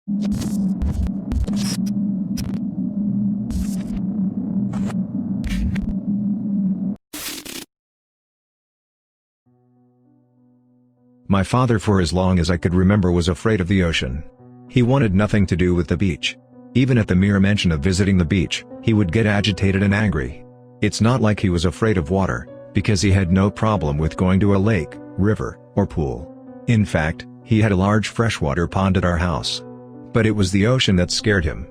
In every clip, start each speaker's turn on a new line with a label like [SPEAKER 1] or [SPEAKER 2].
[SPEAKER 1] My father, for as long as I could remember, was afraid of the ocean. He wanted nothing to do with the beach. Even at the mere mention of visiting the beach, he would get agitated and angry. It's not like he was afraid of water, because he had no problem with going to a lake, river, or pool. In fact, he had a large freshwater pond at our house. But it was the ocean that scared him.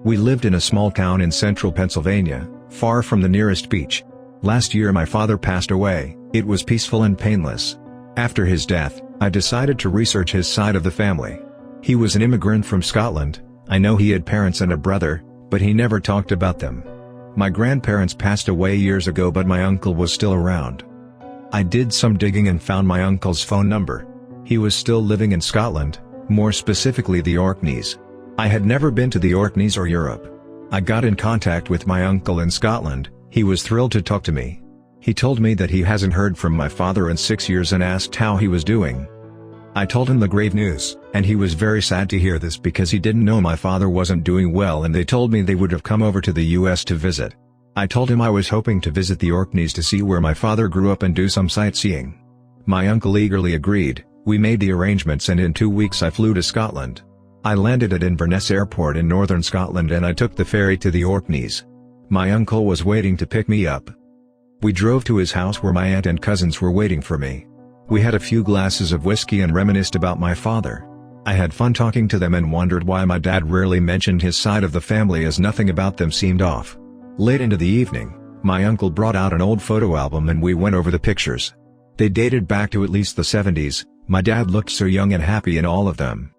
[SPEAKER 1] We lived in a small town in central Pennsylvania, far from the nearest beach. Last year my father passed away. It was peaceful and painless. After his death, I decided to research his side of the family. He was an immigrant from Scotland. I know he had parents and a brother, but he never talked about them. My grandparents passed away years ago, but my uncle was still around. I did some digging and found my uncle's phone number. He was still living in Scotland, more specifically the Orkneys. I had never been to the Orkneys or Europe. I got in contact with my uncle in Scotland. He was thrilled to talk to me. He told me that he hasn't heard from my father in 6 years and asked how he was doing. I told him the grave news, and he was very sad to hear this because he didn't know my father wasn't doing well, and they told me they would have come over to the US to visit. I told him I was hoping to visit the Orkneys to see where my father grew up and do some sightseeing. My uncle eagerly agreed. We made the arrangements, and in 2 weeks I flew to Scotland. I landed at Inverness Airport in northern Scotland and I took the ferry to the Orkneys. My uncle was waiting to pick me up. We drove to his house where my aunt and cousins were waiting for me. We had a few glasses of whiskey and reminisced about my father. I had fun talking to them and wondered why my dad rarely mentioned his side of the family, as nothing about them seemed off. Late into the evening, my uncle brought out an old photo album and we went over the pictures. They dated back to at least the 70s. My dad looked so young and happy in all of them.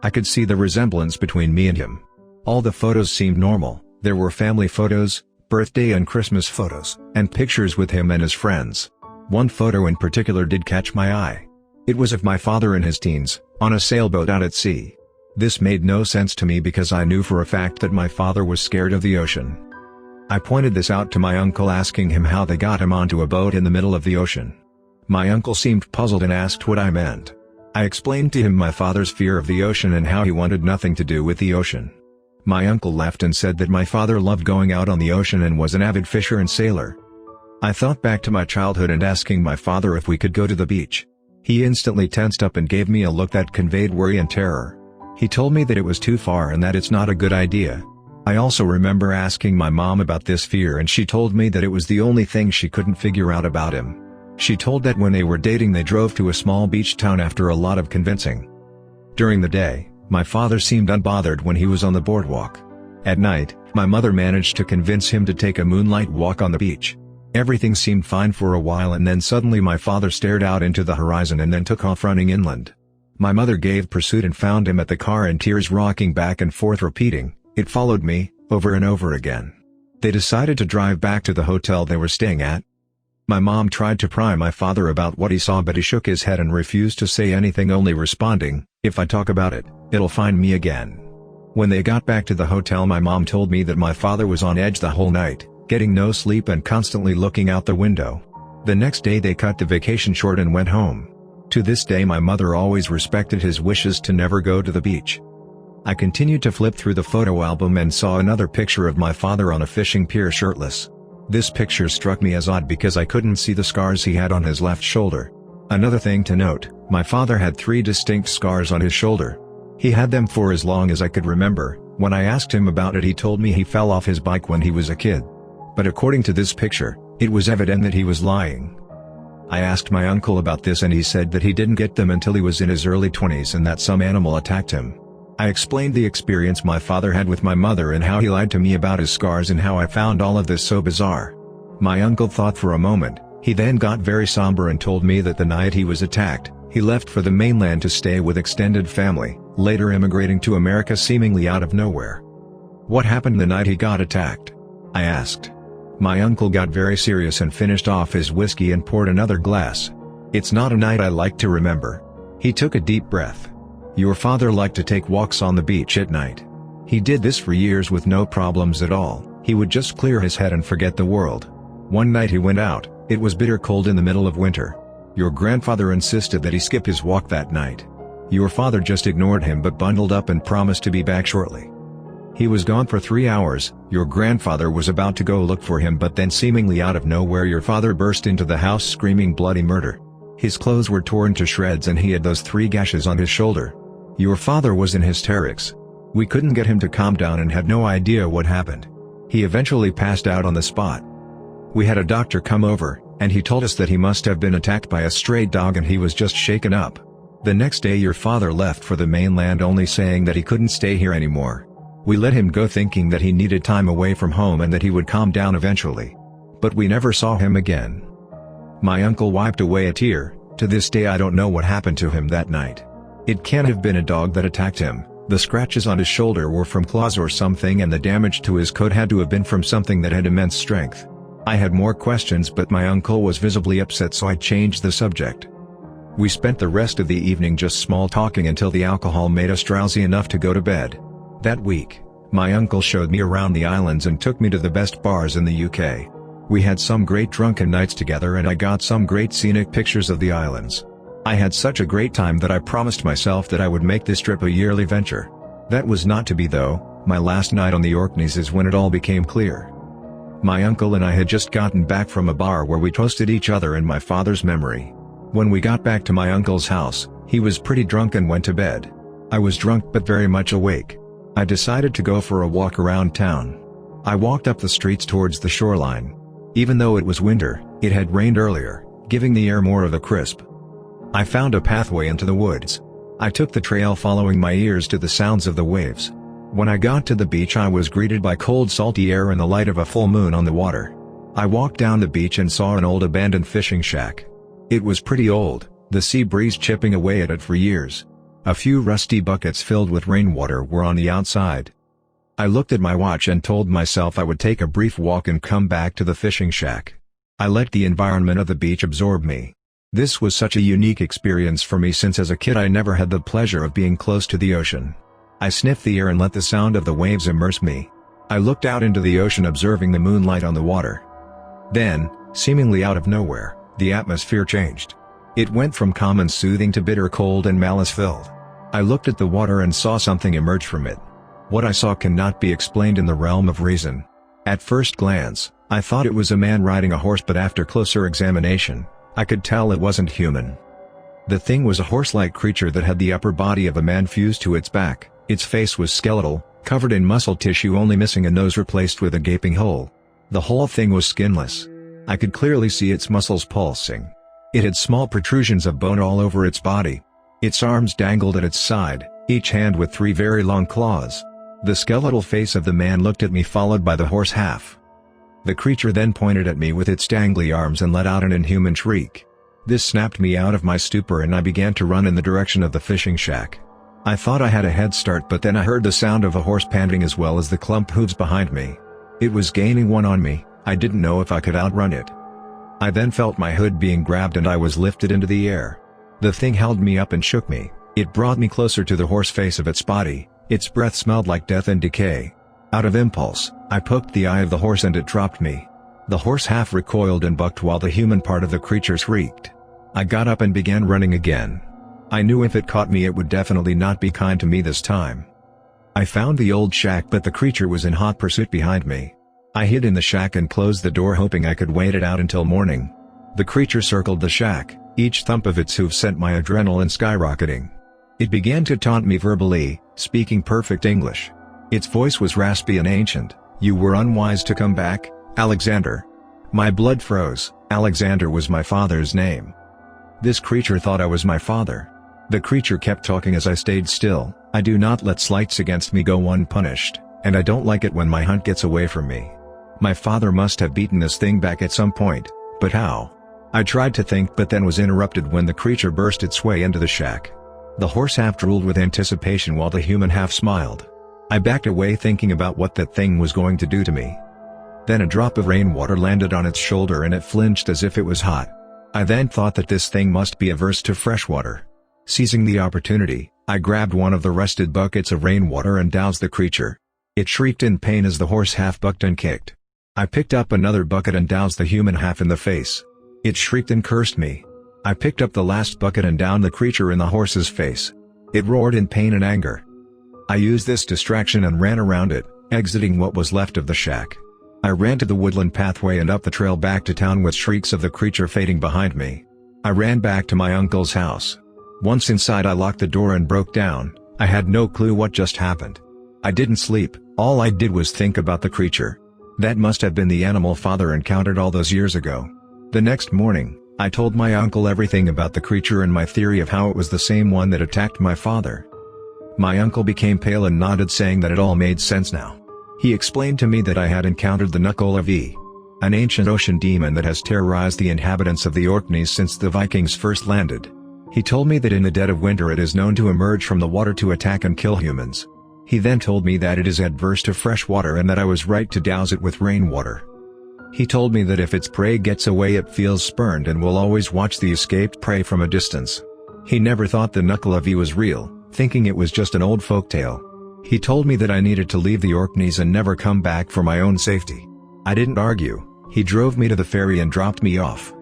[SPEAKER 1] I could see the resemblance between me and him. All the photos seemed normal. There were family photos, birthday and Christmas photos, and pictures with him and his friends. One photo in particular did catch my eye. It was of my father in his teens, on a sailboat out at sea. This made no sense to me because I knew for a fact that my father was scared of the ocean. I pointed this out to my uncle, asking him how they got him onto a boat in the middle of the ocean. My uncle seemed puzzled and asked what I meant. I explained to him my father's fear of the ocean and how he wanted nothing to do with the ocean. My uncle laughed and said that my father loved going out on the ocean and was an avid fisher and sailor. I thought back to my childhood and asking my father if we could go to the beach. He instantly tensed up and gave me a look that conveyed worry and terror. He told me that it was too far and that it's not a good idea. I also remember asking my mom about this fear, and she told me that it was the only thing she couldn't figure out about him. She told that when they were dating they drove to a small beach town after a lot of convincing. During the day, my father seemed unbothered when he was on the boardwalk. At night, my mother managed to convince him to take a moonlight walk on the beach. Everything seemed fine for a while, and then suddenly my father stared out into the horizon and then took off running inland. My mother gave pursuit and found him at the car in tears, rocking back and forth repeating, "It followed me," over and over again. They decided to drive back to the hotel they were staying at. My mom tried to pry my father about what he saw, but he shook his head and refused to say anything, only responding, "If I talk about it, it'll find me again." When they got back to the hotel, my mom told me that my father was on edge the whole night, getting no sleep and constantly looking out the window. The next day they cut the vacation short and went home. To this day my mother always respected his wishes to never go to the beach. I continued to flip through the photo album and saw another picture of my father on a fishing pier shirtless. This picture struck me as odd because I couldn't see the scars he had on his left shoulder. Another thing to note, my father had 3 distinct scars on his shoulder. He had them for as long as I could remember. When I asked him about it, he told me he fell off his bike when he was a kid. But according to this picture, it was evident that he was lying. I asked my uncle about this and he said that he didn't get them until he was in his early 20s and that some animal attacked him. I explained the experience my father had with my mother and how he lied to me about his scars and how I found all of this so bizarre. My uncle thought for a moment. He then got very somber and told me that the night he was attacked, he left for the mainland to stay with extended family, later immigrating to America seemingly out of nowhere. "What happened the night he got attacked?" I asked. My uncle got very serious and finished off his whiskey and poured another glass. "It's not a night I like to remember." He took a deep breath. "Your father liked to take walks on the beach at night. He did this for years with no problems at all. He would just clear his head and forget the world. One night he went out. It was bitter cold in the middle of winter. Your grandfather insisted that he skip his walk that night. Your father just ignored him but bundled up and promised to be back shortly. He was gone for 3 hours. Your grandfather was about to go look for him, but then seemingly out of nowhere your father burst into the house screaming bloody murder. His clothes were torn to shreds and he had those 3 gashes on his shoulder. Your father was in hysterics. We couldn't get him to calm down and had no idea what happened. He eventually passed out on the spot. We had a doctor come over, and he told us that he must have been attacked by a stray dog and he was just shaken up. The next day your father left for the mainland, only saying that he couldn't stay here anymore. We let him go thinking that he needed time away from home and that he would calm down eventually. But we never saw him again. My uncle wiped away a tear. To this day I don't know what happened to him that night. It can't have been a dog that attacked him. The scratches on his shoulder were from claws or something, and the damage to his coat had to have been from something that had immense strength. I had more questions, but my uncle was visibly upset, so I changed the subject. We spent the rest of the evening just small talking until the alcohol made us drowsy enough to go to bed. That week, my uncle showed me around the islands and took me to the best bars in the UK. We had some great drunken nights together and I got some great scenic pictures of the islands. I had such a great time that I promised myself that I would make this trip a yearly venture. That was not to be though. My last night on the Orkneys is when it all became clear. My uncle and I had just gotten back from a bar where we toasted each other in my father's memory. When we got back to my uncle's house, he was pretty drunk and went to bed. I was drunk but very much awake. I decided to go for a walk around town. I walked up the streets towards the shoreline. Even though it was winter, it had rained earlier, giving the air more of a crisp. I found a pathway into the woods. I took the trail following my ears to the sounds of the waves. When I got to the beach I was greeted by cold salty air and the light of a full moon on the water. I walked down the beach and saw an old abandoned fishing shack. It was pretty old, the sea breeze chipping away at it for years. A few rusty buckets filled with rainwater were on the outside. I looked at my watch and told myself I would take a brief walk and come back to the fishing shack. I let the environment of the beach absorb me. This was such a unique experience for me since as a kid I never had the pleasure of being close to the ocean. I sniffed the air and let the sound of the waves immerse me. I looked out into the ocean observing the moonlight on the water. Then, seemingly out of nowhere, the atmosphere changed. It went from calm and soothing to bitter cold and malice-filled. I looked at the water and saw something emerge from it. What I saw cannot be explained in the realm of reason. At first glance, I thought it was a man riding a horse, but after closer examination, I could tell it wasn't human. The thing was a horse-like creature that had the upper body of a man fused to its back. Its face was skeletal, covered in muscle tissue, only missing a nose replaced with a gaping hole. The whole thing was skinless. I could clearly see its muscles pulsing. It had small protrusions of bone all over its body. Its arms dangled at its side, each hand with 3 very long claws. The skeletal face of the man looked at me, followed by the horse half. The creature then pointed at me with its dangly arms and let out an inhuman shriek. This snapped me out of my stupor and I began to run in the direction of the fishing shack. I thought I had a head start, but then I heard the sound of a horse panting as well as the clumped hooves behind me. It was gaining one on me. I didn't know if I could outrun it. I then felt my hood being grabbed and I was lifted into the air. The thing held me up and shook me. It brought me closer to the horse face of its body. Its breath smelled like death and decay. Out of impulse, I poked the eye of the horse and it dropped me. The horse half recoiled and bucked while the human part of the creature shrieked. I got up and began running again. I knew if it caught me it would definitely not be kind to me this time. I found the old shack, but the creature was in hot pursuit behind me. I hid in the shack and closed the door, hoping I could wait it out until morning. The creature circled the shack, each thump of its hoof sent my adrenaline skyrocketing. It began to taunt me verbally, speaking perfect English. Its voice was raspy and ancient. "You were unwise to come back, Alexander." My blood froze. Alexander was my father's name. This creature thought I was my father. The creature kept talking as I stayed still. "I do not let slights against me go unpunished, and I don't like it when my hunt gets away from me. My father must have beaten this thing back at some point, but how?" I tried to think, but then was interrupted when the creature burst its way into the shack. The horse half drooled with anticipation while the human half smiled. I backed away thinking about what that thing was going to do to me. Then a drop of rainwater landed on its shoulder and it flinched as if it was hot. I then thought that this thing must be averse to fresh water. Seizing the opportunity, I grabbed one of the rusted buckets of rainwater and doused the creature. It shrieked in pain as the horse half bucked and kicked. I picked up another bucket and doused the human half in the face. It shrieked and cursed me. I picked up the last bucket and downed the creature in the horse's face. It roared in pain and anger. I used this distraction and ran around it, exiting what was left of the shack. I ran to the woodland pathway and up the trail back to town with shrieks of the creature fading behind me. I ran back to my uncle's house. Once inside I locked the door and broke down. I had no clue what just happened. I didn't sleep, all I did was think about the creature. That must have been the animal father encountered all those years ago. The next morning, I told my uncle everything about the creature and my theory of how it was the same one that attacked my father. My uncle became pale and nodded, saying that it all made sense now. He explained to me that I had encountered the Nukkolavi, an ancient ocean demon that has terrorized the inhabitants of the Orkneys since the Vikings first landed. He told me that in the dead of winter it is known to emerge from the water to attack and kill humans. He then told me that it is adverse to fresh water and that I was right to douse it with rainwater. He told me that if its prey gets away it feels spurned and will always watch the escaped prey from a distance. He never thought the Nukkolavi was real, thinking it was just an old folktale. He told me that I needed to leave the Orkneys and never come back for my own safety. I didn't argue. He drove me to the ferry and dropped me off.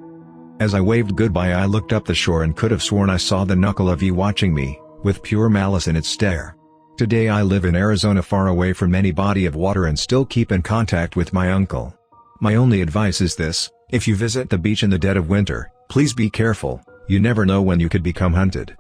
[SPEAKER 1] As I waved goodbye I looked up the shore and could have sworn I saw the Nukkolavi watching me, with pure malice in its stare. Today I live in Arizona, far away from any body of water, and still keep in contact with my uncle. My only advice is this: if you visit the beach in the dead of winter, please be careful, you never know when you could become hunted.